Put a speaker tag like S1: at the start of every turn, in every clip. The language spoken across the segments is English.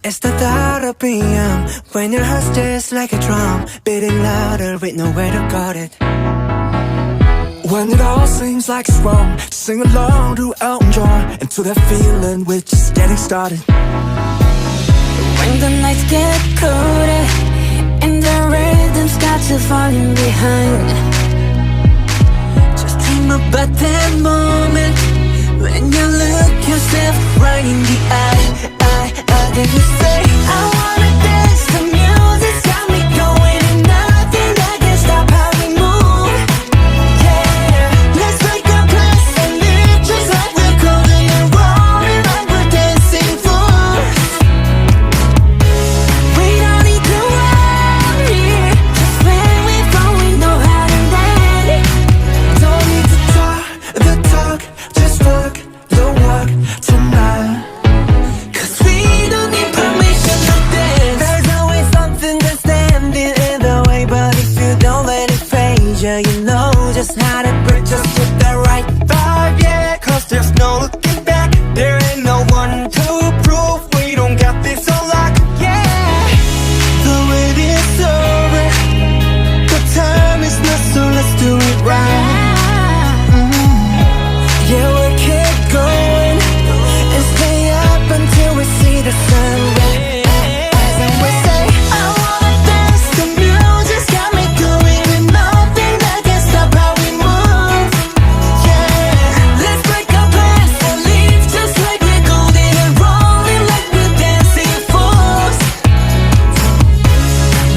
S1: It's the thought of PM when your heart's just like a drum, beating louder with nowhere to guard it. When it all seems like it's wrong, sing along to Elton John and to that feeling we're just getting started.
S2: When the nights get colder and the rhythm's got you falling behind, just dream about that moment when you look yourself right in the eye. Then you say, I wanna dance, the music's got me going and nothing that can stop how we move. Yeah, let's make a place and live just like we're golden and rolling like we're dancing fools. We don't need to worry, just when we fall we know how to land.
S1: Don't need to talk the talk, just walk the walk tonight. You know just how to bridge us with the right vibe, yeah. Cause there's no looking back, there ain't no one to prove we don't got this on lock, yeah. The wait is over, the time is not, so let's do it right. Yeah, we'll keep going and stay up until we see the sun rise. And we say, I wanna dance, the music's got me going and nothing that can stop how we move. Yeah, let's break our plans and leave just like we're golden and rolling like we're dancing fools.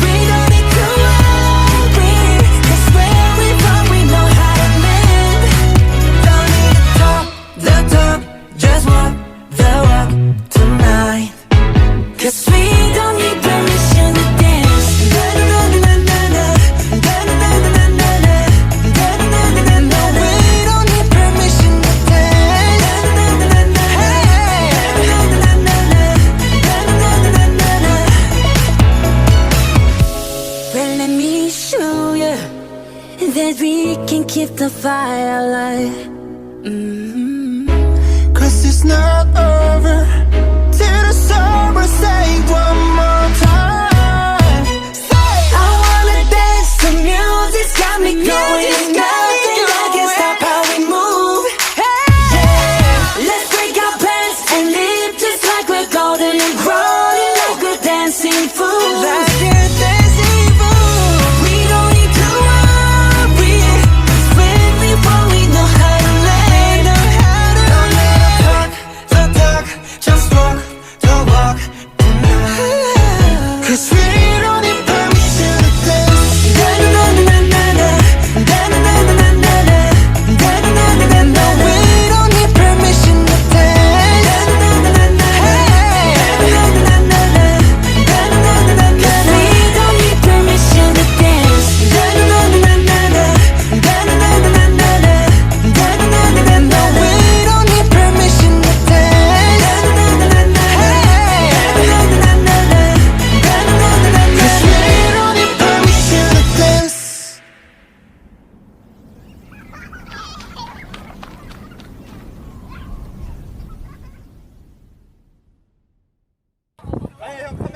S1: We don't need to worry, cause where we from we know how to land. Don't need to talk the talk, just walk the walk tonight. Cause we don't need permission to dance. Da-da-da-da-da-da, da-da-da-da-da-da, da-da-da-da-da-da. We don't need permission to dance. Da-da-da-da-da-da, hey, da-da-da-da-da-da, da-da-da-da-da-da. Well, let me show you that we can keep the fire alive. Cause it's not over till the summer, say one more time. Say,
S2: I wanna dance, the music's got me going. Nothing that can stop how we move. Yeah, let's break our plans and live just like we're golden and rolling like we're dancing fools.
S1: like you're dancing fool.
S2: We don't need to worry, cause when we fall we know how to land.
S1: Don't need to talk the talk, just walk the walk tonight. Cause we don't need permission to dance.
S2: Da-da-da-da-da-da, da-da-da-da-da-da, da-da-da-da-da-da.
S1: We don't need permission to dance.
S2: Da-da-da-da-da-da, hey, da-da-da-da-da-da, da-da-da-da-da-da. Cause we don't need permission to dance. Da-da-da-da-da-da, da-da-da-da-da-da, da-da-da-da-da-da.
S1: We don't need permission to dance.
S2: Da-da-da-da-da-da, hey, da-da-da-da-da-da, da-da-da-da-da-da.
S1: Cause we don't need permission to dance.
S3: Hey, I'm coming.